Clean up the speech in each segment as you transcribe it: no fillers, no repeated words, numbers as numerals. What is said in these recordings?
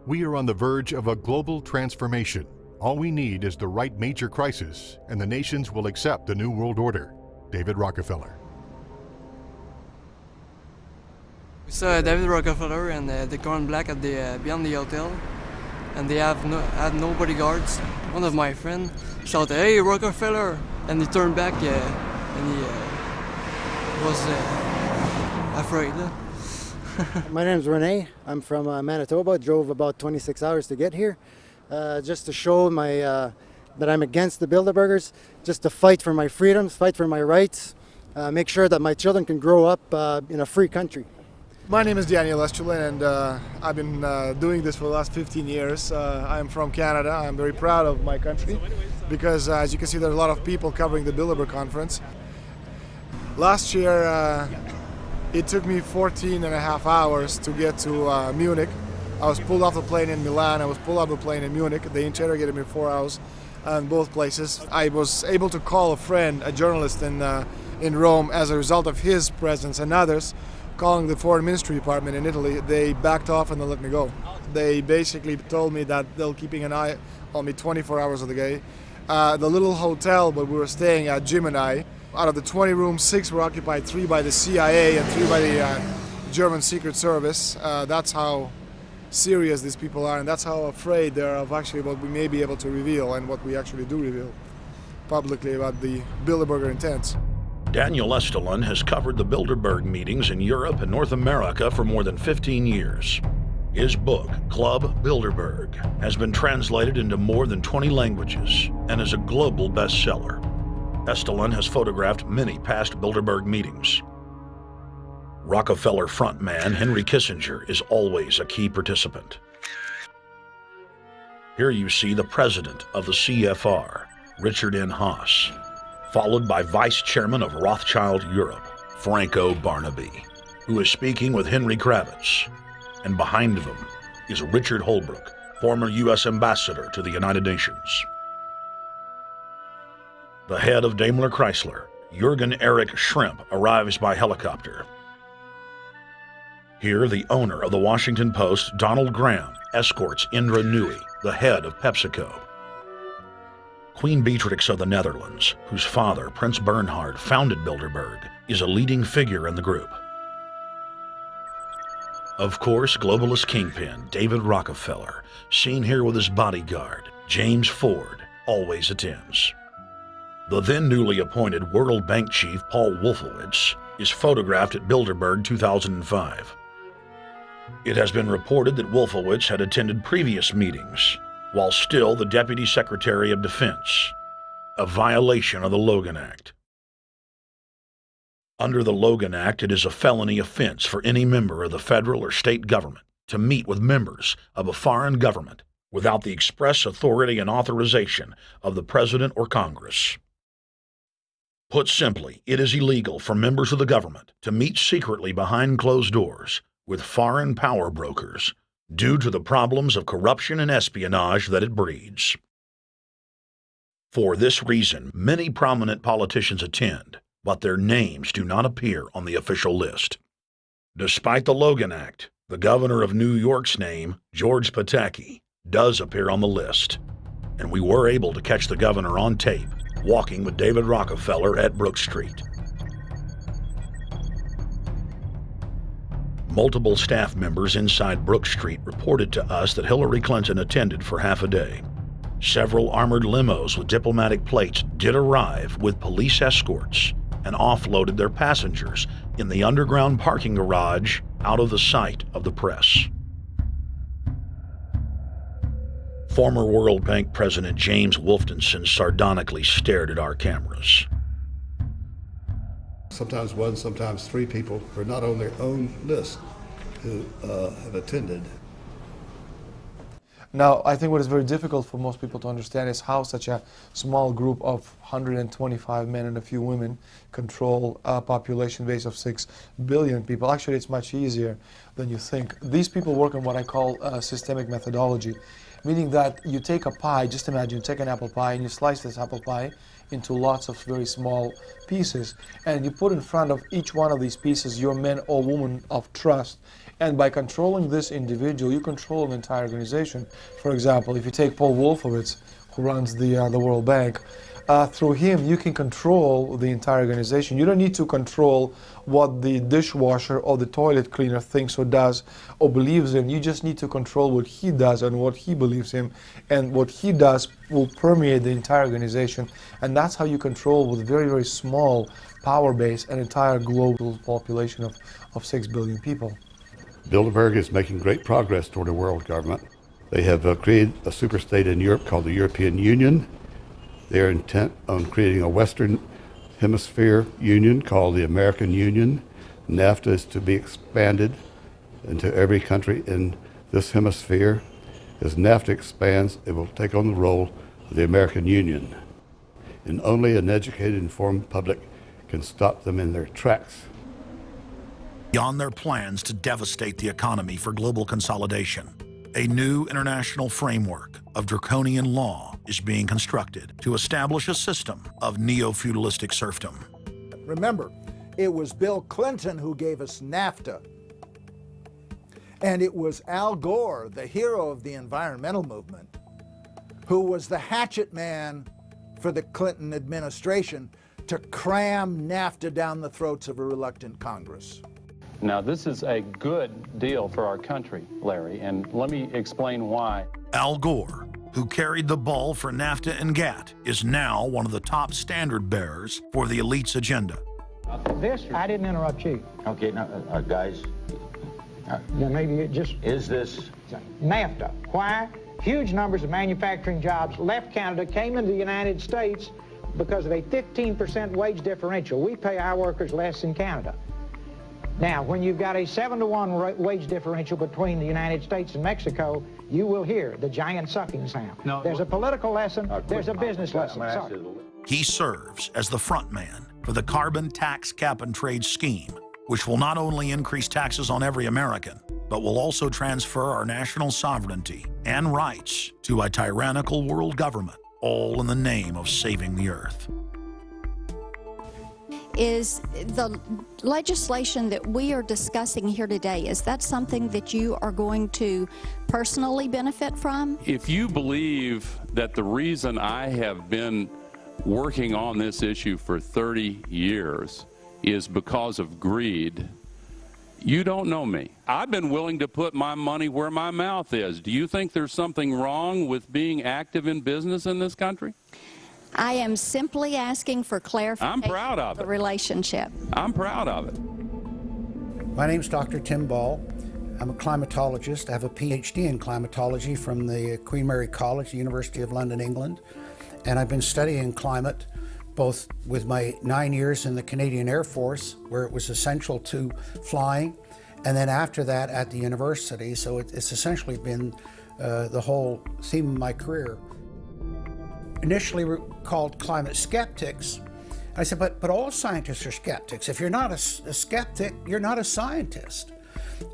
We are on the verge of a global transformation. All we need is the right major crisis, and the nations will accept the New World Order. David Rockefeller. We saw David Rockefeller and the Corn Black at the beyond the hotel, and they had no bodyguards. One of my friends shouted, "Hey, Rockefeller!" and he turned back and he was afraid. My name's Rene. I'm from Manitoba. Drove about 26 hours to get here, just to show that I'm against the Bilderbergers, just to fight for my freedoms, fight for my rights, make sure that my children can grow up in a free country. My name is Daniel H.S.Lies, and I've been doing this for the last 15 years. I'm from Canada. I'm very proud of my country because, as you can see, there's a lot of people covering the Bilderberg conference. Last year, it took me 14 and a half hours to get to Munich. I was pulled off the plane in Milan. I was pulled off the plane in Munich. They interrogated me 4 hours in both places. I was able to call a friend, a journalist in Rome, as a result of his presence and others. Calling the Foreign Ministry Department in Italy, they backed off and they let me go. They basically told me that they'll keeping an eye on me 24 hours of the day. The little hotel where we were staying at, Jim and I, out of the 20 rooms, 6 were occupied, 3 by the CIA and 3 by the German Secret Service. That's how serious these people are, and that's how afraid they are of actually what we may be able to reveal and what we actually do reveal publicly about the Bilderberger intents. Daniel H.S.Lies has covered the Bilderberg meetings in Europe and North America for more than 15 years. His book, Club Bilderberg, has been translated into more than 20 languages and is a global bestseller. H.S.Lies has photographed many past Bilderberg meetings. Rockefeller frontman Henry Kissinger is always a key participant. Here you see the president of the CFR, Richard N. Haas, followed by Vice Chairman of Rothschild Europe, Franco Barnaby, who is speaking with Henry Kravitz. And behind them is Richard Holbrooke, former U.S. Ambassador to the United Nations. The head of Daimler Chrysler, Jürgen Erich Schrimp, arrives by helicopter. Here, the owner of the Washington Post, Donald Graham, escorts Indra Nooyi, the head of PepsiCo. Queen Beatrix of the Netherlands, whose father, Prince Bernhard, founded Bilderberg, is a leading figure in the group. Of course, globalist kingpin David Rockefeller, seen here with his bodyguard, James Ford, always attends. The then newly appointed World Bank chief Paul Wolfowitz is photographed at Bilderberg 2005. It has been reported that Wolfowitz had attended previous meetings, while still the Deputy Secretary of Defense, a violation of the Logan Act. Under the Logan Act, it is a felony offense for any member of the federal or state government to meet with members of a foreign government without the express authority and authorization of the President or Congress. Put simply, it is illegal for members of the government to meet secretly behind closed doors with foreign power brokers due to the problems of corruption and espionage that it breeds. For this reason, many prominent politicians attend, but their names do not appear on the official list. Despite the Logan Act, the governor of New York's name, George Pataki, does appear on the list, and we were able to catch the governor on tape walking with David Rockefeller at Brook Street. Multiple staff members inside Brook Street reported to us that Hillary Clinton attended for half a day. Several armored limos with diplomatic plates did arrive with police escorts and offloaded their passengers in the underground parking garage out of the sight of the press. Former World Bank President James Wolfensohn sardonically stared at our cameras. Sometimes 1, sometimes 3 people are not on their own list who have attended. Now, I think what is very difficult for most people to understand is how such a small group of 125 men and a few women control a population base of 6 billion people. Actually, it's much easier than you think. These people work on what I call systemic methodology, meaning that you take a pie, just imagine you take an apple pie and you slice this apple pie into lots of very small pieces, and you put in front of each one of these pieces your men or women of trust, And by controlling this individual, you control an entire organization. For example, if you take Paul Wolfowitz, who runs the World Bank, through him you can control the entire organization. You don't need to control what the dishwasher or the toilet cleaner thinks or does or believes in. You just need to control what he does and what he believes in, and what he does will permeate the entire organization. And that's how you control, with very, very small power base, an entire global population of 6 billion people. Bilderberg is making great progress toward a world government. They have created a superstate in Europe called the European Union. They're intent on creating a Western Hemisphere Union called the American Union. NAFTA is to be expanded into every country in this hemisphere. As NAFTA expands, it will take on the role of the American Union. And only an educated, informed public can stop them in their tracks. Beyond their plans to devastate the economy for global consolidation, a new international framework of draconian law is being constructed to establish a system of neo-feudalistic serfdom. Remember, it was Bill Clinton who gave us NAFTA. And it was Al Gore, the hero of the environmental movement, who was the hatchet man for the Clinton administration to cram NAFTA down the throats of a reluctant Congress. Now, this is a good deal for our country, Larry, and let me explain why. Al Gore, who carried the ball for NAFTA and GATT, is now one of the top standard bearers for the elite's agenda. I didn't interrupt you. Okay, now, guys. Now maybe it just... Is this... NAFTA. Why? Huge numbers of manufacturing jobs left Canada, came into the United States because of a 15% wage differential. We pay our workers less in Canada. Now, when you've got a 7-to-1 wage differential between the United States and Mexico, you will hear the giant sucking sound. No, there's a political lesson, there's a business lesson. Sorry. He serves as the front man for the carbon tax cap and trade scheme, which will not only increase taxes on every American, but will also transfer our national sovereignty and rights to a tyrannical world government, all in the name of saving the earth. Is the legislation that we are discussing here today, is that something that you are going to personally benefit from? If you believe that the reason I have been working on this issue for 30 years is because of greed, you don't know me. I've been willing to put my money where my mouth is. Do you think there's something wrong with being active in business in this country? I am simply asking for clarification. I'm proud of the it. Relationship. I'm proud of it. My name's Dr. Tim Ball. I'm a climatologist. I have a PhD in climatology from the Queen Mary College, the University of London, England. And I've been studying climate both with my 9 years in the Canadian Air Force, where it was essential to flying, and then after that at the university. So it's essentially been the whole theme of my career. Initially called climate skeptics. I said, but all scientists are skeptics. If you're not a skeptic, you're not a scientist.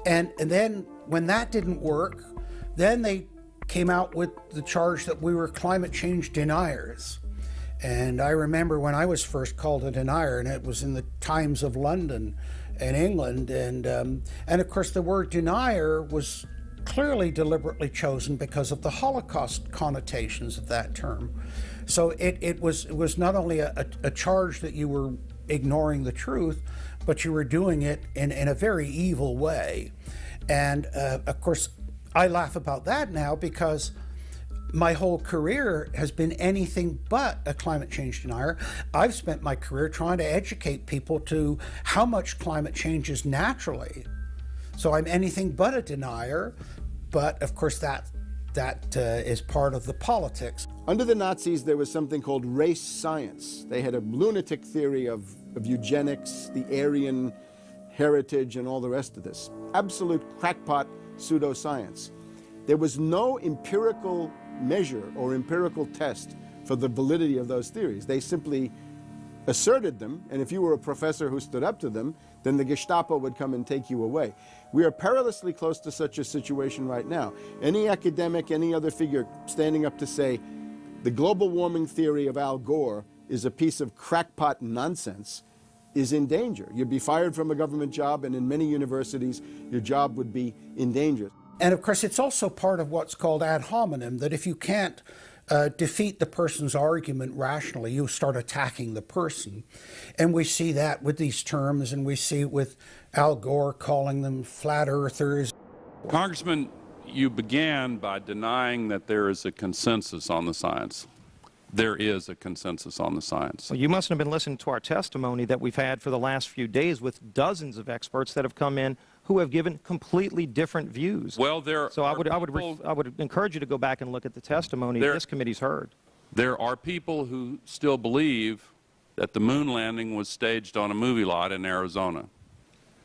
And then when that didn't work, then they came out with the charge that we were climate change deniers. And I remember when I was first called a denier, and it was in the Times of London and England. And of course the word denier was clearly deliberately chosen because of the Holocaust connotations of that term. So it was not only a charge that you were ignoring the truth, but you were doing it in a very evil way. And of course, I laugh about that now because my whole career has been anything but a climate change denier. I've spent my career trying to educate people to how much climate changes naturally. So I'm anything but a denier, but of course that is part of the politics. Under the Nazis, there was something called race science. They had a lunatic theory of eugenics, the Aryan heritage, and all the rest of this. Absolute crackpot pseudoscience. There was no empirical measure or empirical test for the validity of those theories. They simply asserted them, and if you were a professor who stood up to them, then the Gestapo would come and take you away. We are perilously close to such a situation right now. Any academic, any other figure standing up to say the global warming theory of Al Gore is a piece of crackpot nonsense is in danger. You'd be fired from a government job, and in many universities, your job would be in danger. And of course, it's also part of what's called ad hominem, that if you can't defeat the person's argument rationally, you start attacking the person. And we see that with these terms, and we see it with Al Gore calling them flat earthers. Congressman, you began by denying that there is a consensus on the science. There is a consensus on the science. Well, you mustn't have been listening to our testimony that we've had for the last few days with dozens of experts that have come in who have given completely different views. Well, I would encourage you to go back and look at the testimony this committee's heard. There are people who still believe that the moon landing was staged on a movie lot in Arizona.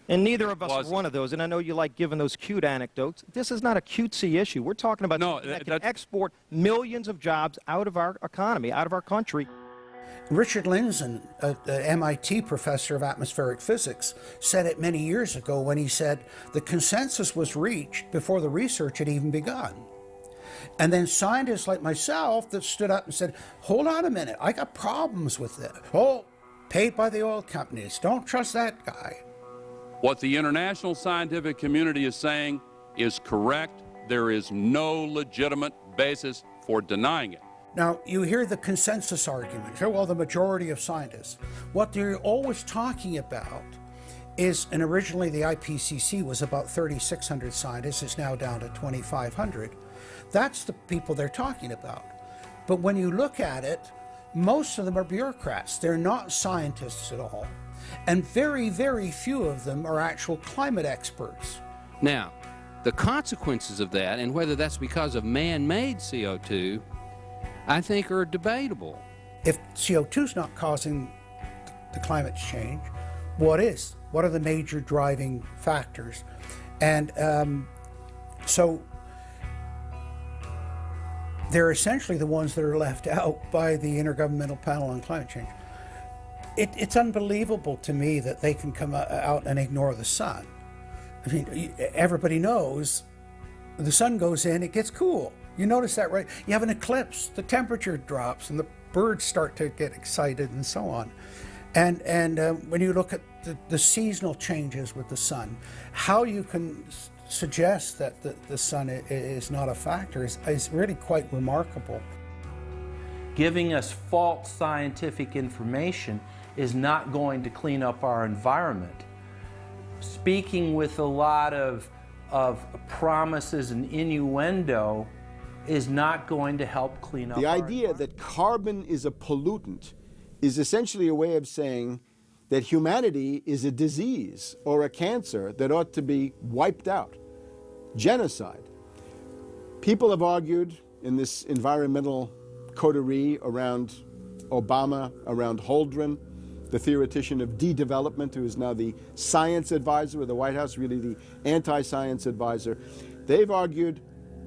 And neither of us are one of those, and I know you like giving those cute anecdotes. This is not a cutesy issue. We're talking about something that can export millions of jobs out of our economy, out of our country. Richard Lindzen, an MIT professor of atmospheric physics, said it many years ago when he said the consensus was reached before the research had even begun. And then scientists like myself that stood up and said, hold on a minute, I got problems with this. Oh, paid by the oil companies, don't trust that guy. What the international scientific community is saying is correct. There is no legitimate basis for denying it. Now, you hear the consensus argument. Well, the majority of scientists. What they're always talking about is, and originally the IPCC was about 3,600 scientists, it's now down to 2,500. That's the people they're talking about. But when you look at it, most of them are bureaucrats. They're not scientists at all. And very, very few of them are actual climate experts. Now, the consequences of that, and whether that's because of man-made CO2, I think are debatable. If CO2 is not causing the climate change, what is? What are the major driving factors? And so they're essentially the ones that are left out by the Intergovernmental Panel on Climate Change. It's unbelievable to me that they can come out and ignore the sun. I mean, everybody knows the sun goes in, it gets cool. You notice that, right? You have an eclipse, the temperature drops, and the birds start to get excited and so on. And when you look at the seasonal changes with the sun, how you can suggest that the sun is not a factor is really quite remarkable. Giving us false scientific information is not going to clean up our environment. Speaking with a lot of promises and innuendo is not going to help clean up the idea that carbon is a pollutant is essentially a way of saying that humanity is a disease or a cancer that ought to be wiped out. Genocide. People have argued in this environmental coterie around Obama, around Holdren, the theoretician of de-development, who is now the science advisor of the White House, really the anti-science advisor. They've argued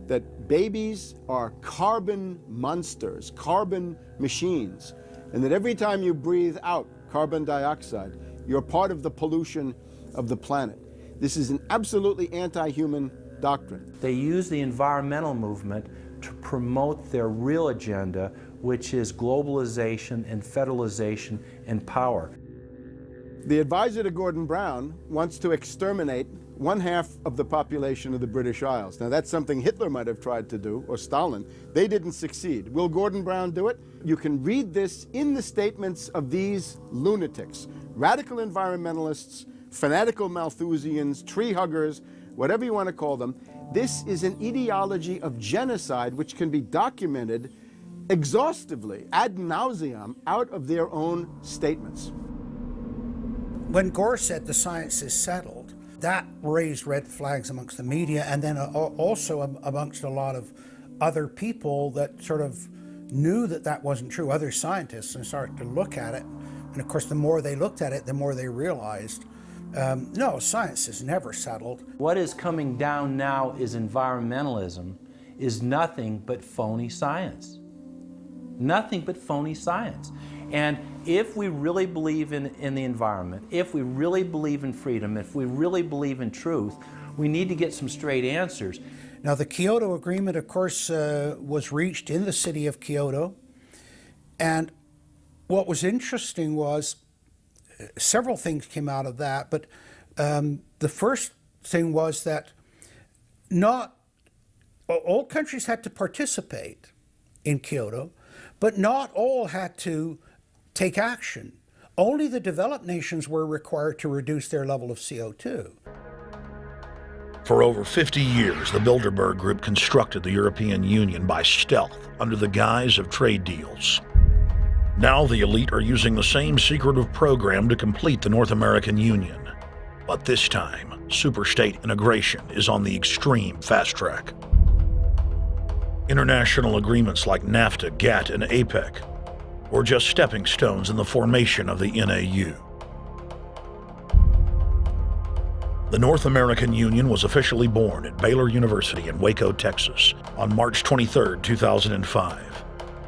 that babies are carbon monsters, carbon machines, and that every time you breathe out carbon dioxide, you're part of the pollution of the planet. This is an absolutely anti-human doctrine. They use the environmental movement to promote their real agenda, which is globalization and federalization and power. The advisor to Gordon Brown wants to exterminate 1/2 of the population of the British Isles. Now that's something Hitler might have tried to do, or Stalin. They didn't succeed. Will Gordon Brown do it? You can read this in the statements of these lunatics, radical environmentalists, fanatical Malthusians, tree huggers, whatever you want to call them. This is an ideology of genocide which can be documented exhaustively, ad nauseum, out of their own statements. When Gore said the science is settled, that raised red flags amongst the media, and then also amongst a lot of other people that sort of knew that that wasn't true, other scientists, and started to look at it. And of course, the more they looked at it, the more they realized, no, science is never settled. What is coming down now is environmentalism, is nothing but phony science. Nothing but phony science. And if we really believe in the environment, if we really believe in freedom, if we really believe in truth, we need to get some straight answers. Now, the Kyoto Agreement, of course, was reached in the city of Kyoto. And what was interesting was several things came out of that, but the first thing was that not all countries had to participate in Kyoto, but not all had to take action. Only the developed nations were required to reduce their level of CO2. For over 50 years, the Bilderberg Group constructed the European Union by stealth under the guise of trade deals. Now the elite are using the same secretive program to complete the North American Union. But this time, superstate integration is on the extreme fast track. International agreements like NAFTA, GATT, and APEC were just stepping stones in the formation of the NAU. The North American Union was officially born at Baylor University in Waco, Texas, on March 23, 2005.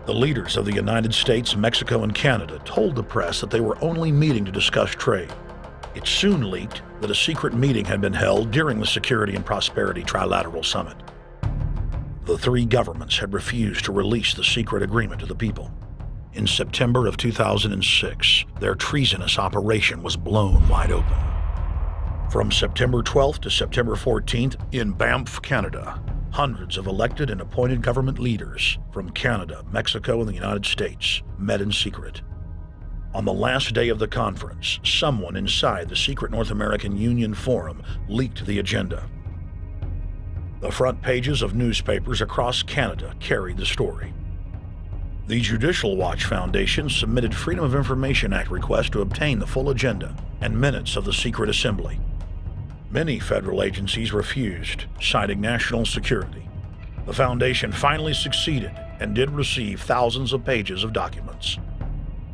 The leaders of the United States, Mexico, and Canada told the press that they were only meeting to discuss trade. It soon leaked that a secret meeting had been held during the Security and Prosperity Trilateral Summit. The three governments had refused to release the secret agreement to the people. In September of 2006, their treasonous operation was blown wide open. From September 12th to September 14th, in Banff, Canada, hundreds of elected and appointed government leaders from Canada, Mexico, and the United States met in secret. On the last day of the conference, someone inside the secret North American Union Forum leaked the agenda. The front pages of newspapers across Canada carried the story. The Judicial Watch Foundation submitted Freedom of Information Act requests to obtain the full agenda and minutes of the secret assembly. Many federal agencies refused, citing national security. The foundation finally succeeded and did receive thousands of pages of documents.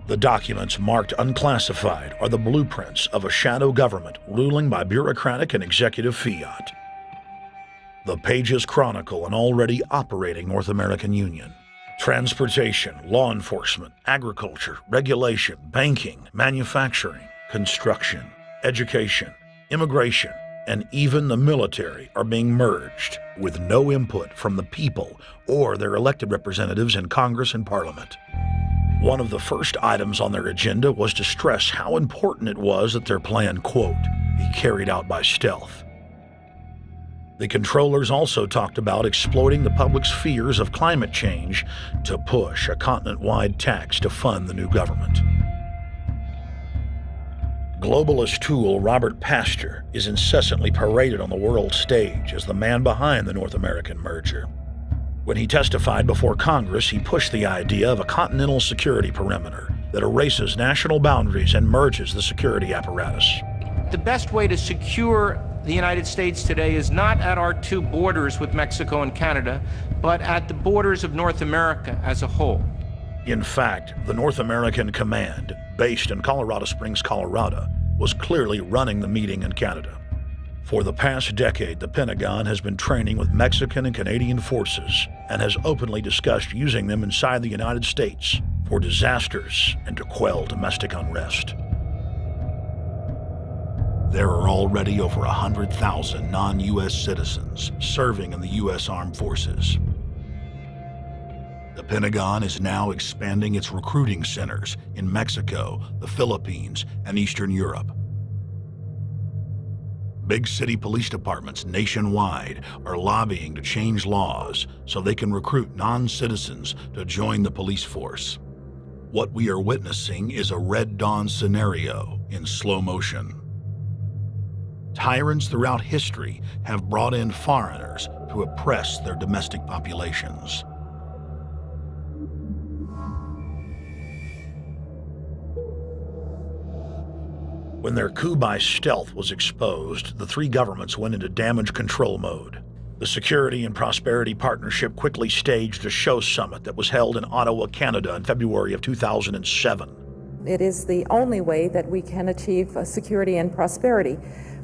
The documents marked unclassified are the blueprints of a shadow government ruling by bureaucratic and executive fiat. The pages chronicle an already operating North American Union. Transportation, law enforcement, agriculture, regulation, banking, manufacturing, construction, education, immigration, and even the military are being merged with no input from the people or their elected representatives in Congress and Parliament. One of the first items on their agenda was to stress how important it was that their plan, quote, be carried out by stealth. The controllers also talked about exploiting the public's fears of climate change to push a continent-wide tax to fund the new government. Globalist tool Robert Pastor is incessantly paraded on the world stage as the man behind the North American merger. When he testified before Congress, he pushed the idea of a continental security perimeter that erases national boundaries and merges the security apparatus. The best way to secure the United States today is not at our two borders with Mexico and Canada, but at the borders of North America as a whole. In fact, the North American Command, based in Colorado Springs, Colorado, was clearly running the meeting in Canada. For the past decade, the Pentagon has been training with Mexican and Canadian forces and has openly discussed using them inside the United States for disasters and to quell domestic unrest. There are already over 100,000 non-U.S. citizens serving in the U.S. Armed Forces. The Pentagon is now expanding its recruiting centers in Mexico, the Philippines, and Eastern Europe. Big city police departments nationwide are lobbying to change laws so they can recruit non-citizens to join the police force. What we are witnessing is a Red Dawn scenario in slow motion. Tyrants throughout history have brought in foreigners to oppress their domestic populations. When their coup by stealth was exposed, the three governments went into damage control mode. The Security and Prosperity Partnership quickly staged a show summit that was held in Ottawa, Canada in February of 2007. It is the only way that we can achieve security and prosperity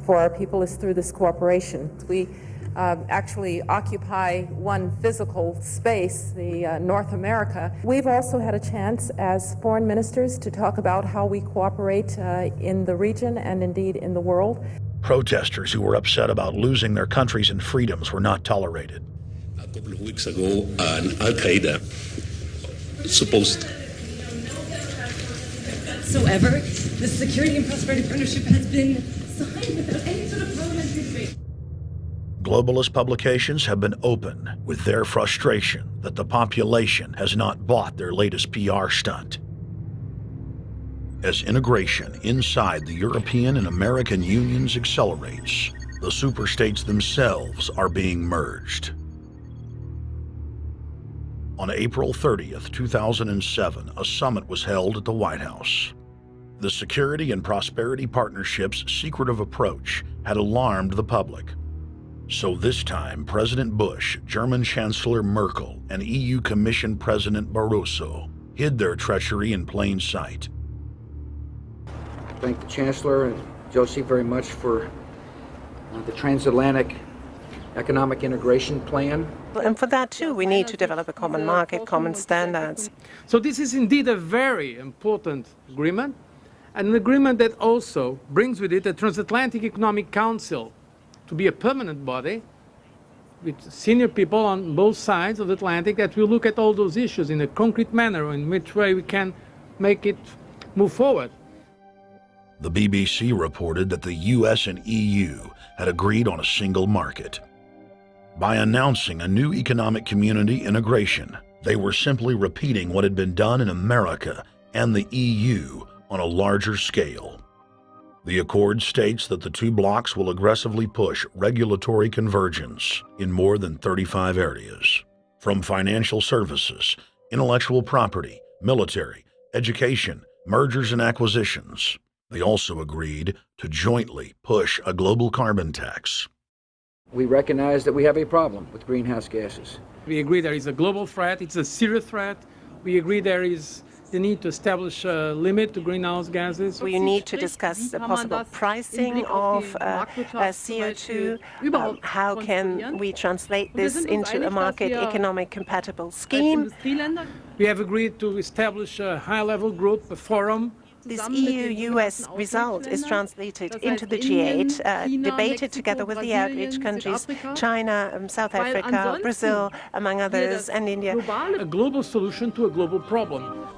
for our people is through this cooperation. We actually occupy one physical space, the North America. We've also had a chance as foreign ministers to talk about how we cooperate in the region and indeed in the world. Protesters who were upset about losing their countries and freedoms were not tolerated. A couple of weeks ago, Al-Qaeda supposed whatsoever. The Security and Prosperity Partnership has been signed without any sort of parliamentary debate. Globalist publications have been open with their frustration that the population has not bought their latest PR stunt. As integration inside the European and American unions accelerates, the superstates themselves are being merged. On April 30th, 2007, a summit was held at the White House. The Security and Prosperity Partnership's secretive approach had alarmed the public. So this time, President Bush, German Chancellor Merkel, and EU Commission President Barroso hid their treachery in plain sight. Thank the Chancellor and Josie very much for the transatlantic economic integration plan. And for that too, we need to develop a common market, common standards. So this is indeed a very important agreement, and an agreement that also brings with it a Transatlantic Economic Council to be a permanent body with senior people on both sides of the Atlantic that will look at all those issues in a concrete manner, in which way we can make it move forward. The BBC reported that the US and EU had agreed on a single market. By announcing a new economic community integration, they were simply repeating what had been done in America and the EU on a larger scale. The accord states that the two blocs will aggressively push regulatory convergence in more than 35 areas, from financial services, intellectual property, military, education, mergers and acquisitions. They also agreed to jointly push a global carbon tax. We recognize that we have a problem with greenhouse gases. We agree there is a global threat, it's a serious threat. We agree there is the need to establish a limit to greenhouse gases. We need to discuss the possible pricing of CO2. How can we translate this into a market economic compatible scheme? We have agreed to establish a high-level group, a forum. This EU-US result is translated into the G8, debated together with the outreach countries, China, South Africa, Brazil, among others, and India. A global solution to a global problem.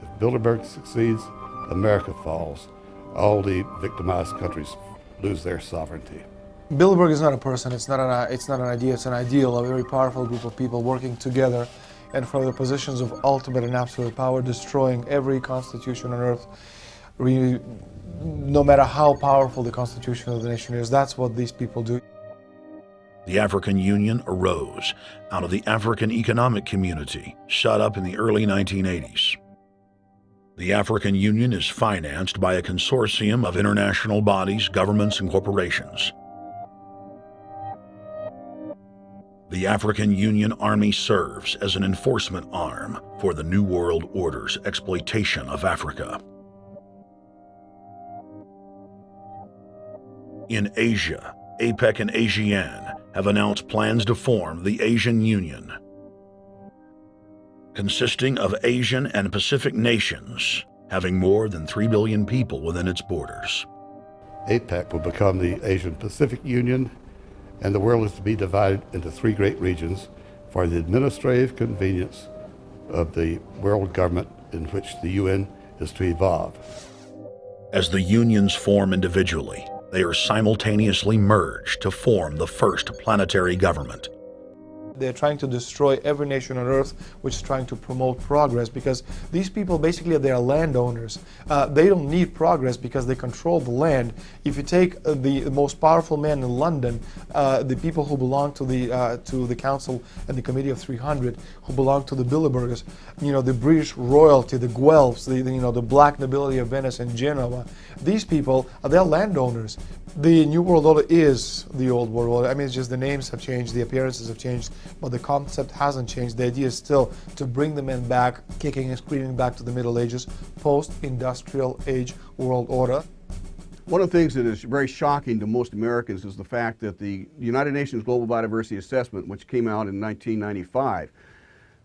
If Bilderberg succeeds, America falls. All the victimized countries lose their sovereignty. Bilderberg is not a person, it's not an idea, it's an ideal, a very powerful group of people working together and from the positions of ultimate and absolute power, destroying every constitution on earth, no matter how powerful the constitution of the nation is. That's what these people do. The African Union arose out of the African Economic Community, set up in the early 1980s. The African Union is financed by a consortium of international bodies, governments, and corporations. The African Union Army serves as an enforcement arm for the New World Order's exploitation of Africa. In Asia, APEC and ASEAN have announced plans to form the Asian Union, consisting of Asian and Pacific nations, having more than 3 billion people within its borders. APEC will become the Asian Pacific Union, and the world is to be divided into 3 great regions for the administrative convenience of the world government in which the UN is to evolve. As the unions form individually, they are simultaneously merged to form the first planetary government. They're trying to destroy every nation on earth which is trying to promote progress, because these people basically they are landowners. They don't need progress because they control the land. If you take the most powerful man in London, the people who belong to the Council and the Committee of 300, who belong to the Bilderbergers, the British royalty, the Guelphs, the black nobility of Venice and Genoa, these people they're landowners. The New World Order is the Old World Order. I mean, it's just the names have changed, the appearances have changed, but the concept hasn't changed. The idea is still to bring the men back, kicking and screaming back to the Middle Ages, post-industrial age world order. One of the things that is very shocking to most Americans is the fact that the United Nations Global Biodiversity Assessment, which came out in 1995,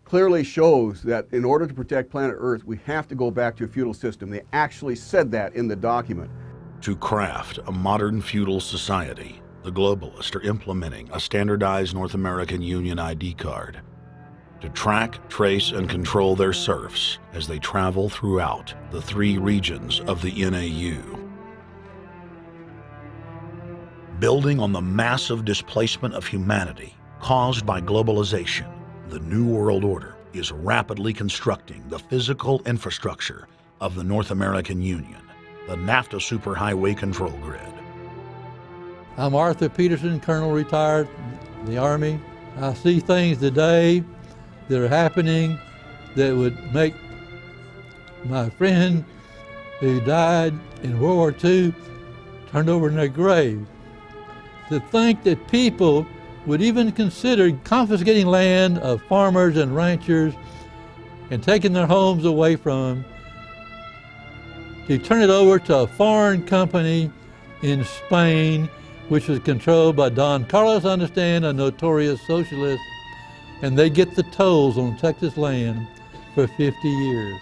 clearly shows that in order to protect planet Earth, we have to go back to a feudal system. They actually said that in the document. To craft a modern feudal society, the globalists are implementing a standardized North American Union ID card. to track, trace, and control their serfs as they travel throughout the 3 regions of the NAU. Building on the massive displacement of humanity caused by globalization, the New World Order is rapidly constructing the physical infrastructure of the North American Union, the NAFTA Superhighway Control Grid. I'm Arthur Peterson, Colonel retired in the Army. I see things today that are happening that would make my friend who died in World War II turned over in their grave. To think that people would even consider confiscating land of farmers and ranchers and taking their homes away from them to turn it over to a foreign company in Spain, which was controlled by Don Carlos, I understand, a notorious socialist, and they get the tolls on Texas land for 50 years.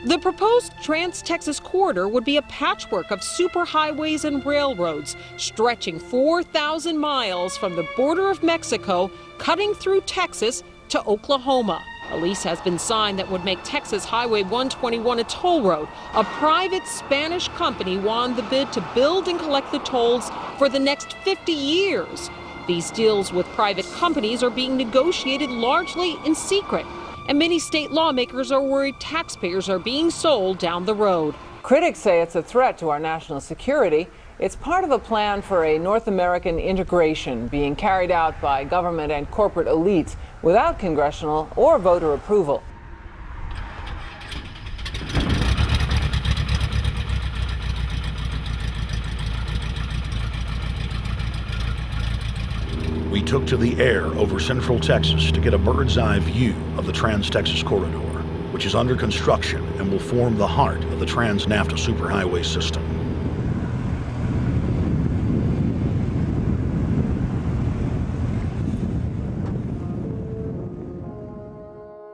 The proposed Trans-Texas corridor would be a patchwork of superhighways and railroads stretching 4,000 miles from the border of Mexico, cutting through Texas to Oklahoma. A lease has been signed that would make Texas Highway 121 a toll road. A private Spanish company won the bid to build and collect the tolls for the next 50 years. These deals with private companies are being negotiated largely in secret, and many state lawmakers are worried taxpayers are being sold down the road. Critics say it's a threat to our national security. It's part of a plan for a North American integration being carried out by government and corporate elites without congressional or voter approval. We took to the air over central Texas to get a bird's-eye view of the Trans-Texas Corridor, which is under construction and will form the heart of the Trans-NAFTA Superhighway system.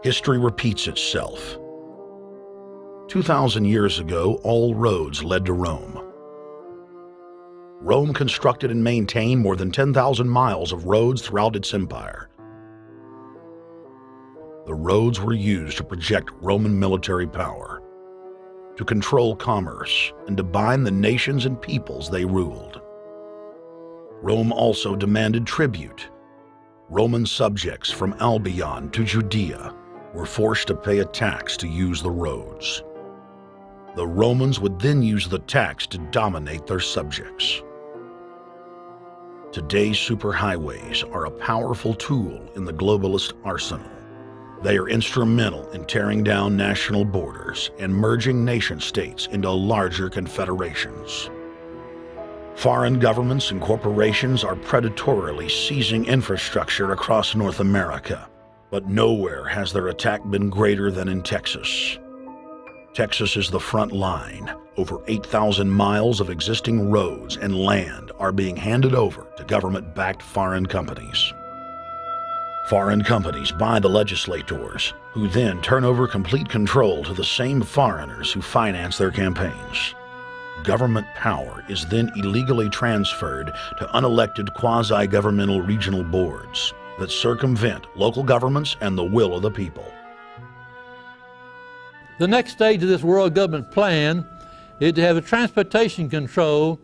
History repeats itself. 2,000 years ago, all roads led to Rome. Rome constructed and maintained more than 10,000 miles of roads throughout its empire. The roads were used to project Roman military power, to control commerce, and to bind the nations and peoples they ruled. Rome also demanded tribute. Roman subjects from Albion to Judea were forced to pay a tax to use the roads. The Romans would then use the tax to dominate their subjects. Today's superhighways are a powerful tool in the globalist arsenal. They are instrumental in tearing down national borders and merging nation-states into larger confederations. Foreign governments and corporations are predatorily seizing infrastructure across North America, but nowhere has their attack been greater than in Texas. Texas is the front line. Over 8,000 miles of existing roads and land are being handed over to government-backed foreign companies. Foreign companies buy the legislators, who then turn over complete control to the same foreigners who finance their campaigns. Government power is then illegally transferred to unelected quasi-governmental regional boards that circumvent local governments and the will of the people. The next stage of this world government plan is to have a transportation control,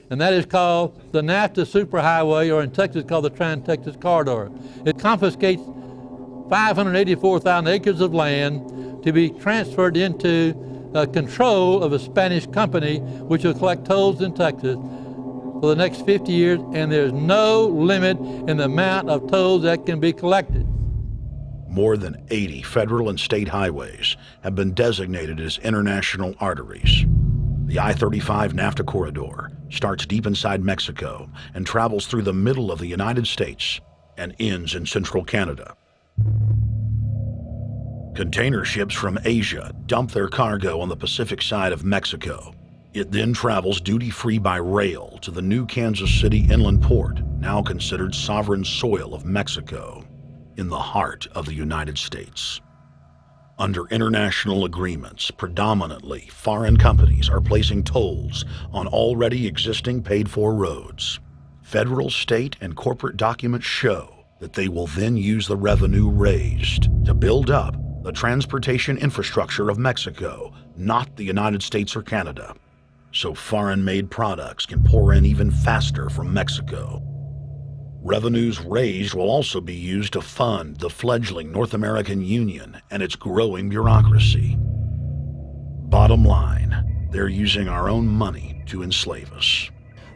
and that is called the NAFTA Superhighway, or in Texas called the Trans-Texas Corridor. It confiscates 584,000 acres of land to be transferred into control of a Spanish company which will collect tolls in Texas for the next 50 years, and there's no limit in the amount of tolls that can be collected. More than 80 federal and state highways have been designated as international arteries. The I-35 NAFTA corridor starts deep inside Mexico and travels through the middle of the United States and ends in central Canada. Container ships from Asia dump their cargo on the Pacific side of Mexico. It then travels duty-free by rail to the new Kansas City inland port, now considered sovereign soil of Mexico, in the heart of the United States. Under international agreements, predominantly foreign companies are placing tolls on already existing paid-for roads. Federal, state, and corporate documents show that they will then use the revenue raised to build up the transportation infrastructure of Mexico, not the United States or Canada, so foreign-made products can pour in even faster from Mexico. Revenues raised will also be used to fund the fledgling North American Union and its growing bureaucracy. Bottom line, they're using our own money to enslave us.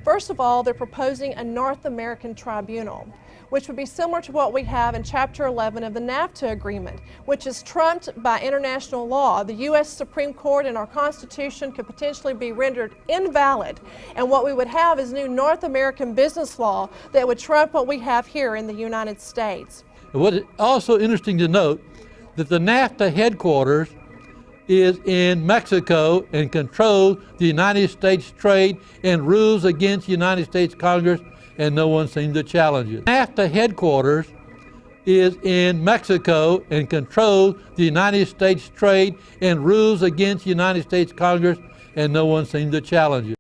First of all, they're proposing a North American tribunal, which would be similar to what we have in Chapter 11 of the NAFTA agreement, which is trumped by international law. The U.S. Supreme Court and our Constitution could potentially be rendered invalid, and what we would have is new North American business law that would trump what we have here in the United States. What is also interesting to note that the NAFTA headquarters is in Mexico and controls the United States trade and rules against the United States Congress, and no one seems to challenge it. NAFTA headquarters is in Mexico and controls the United States trade and rules against the United States Congress, and no one seems to challenge it.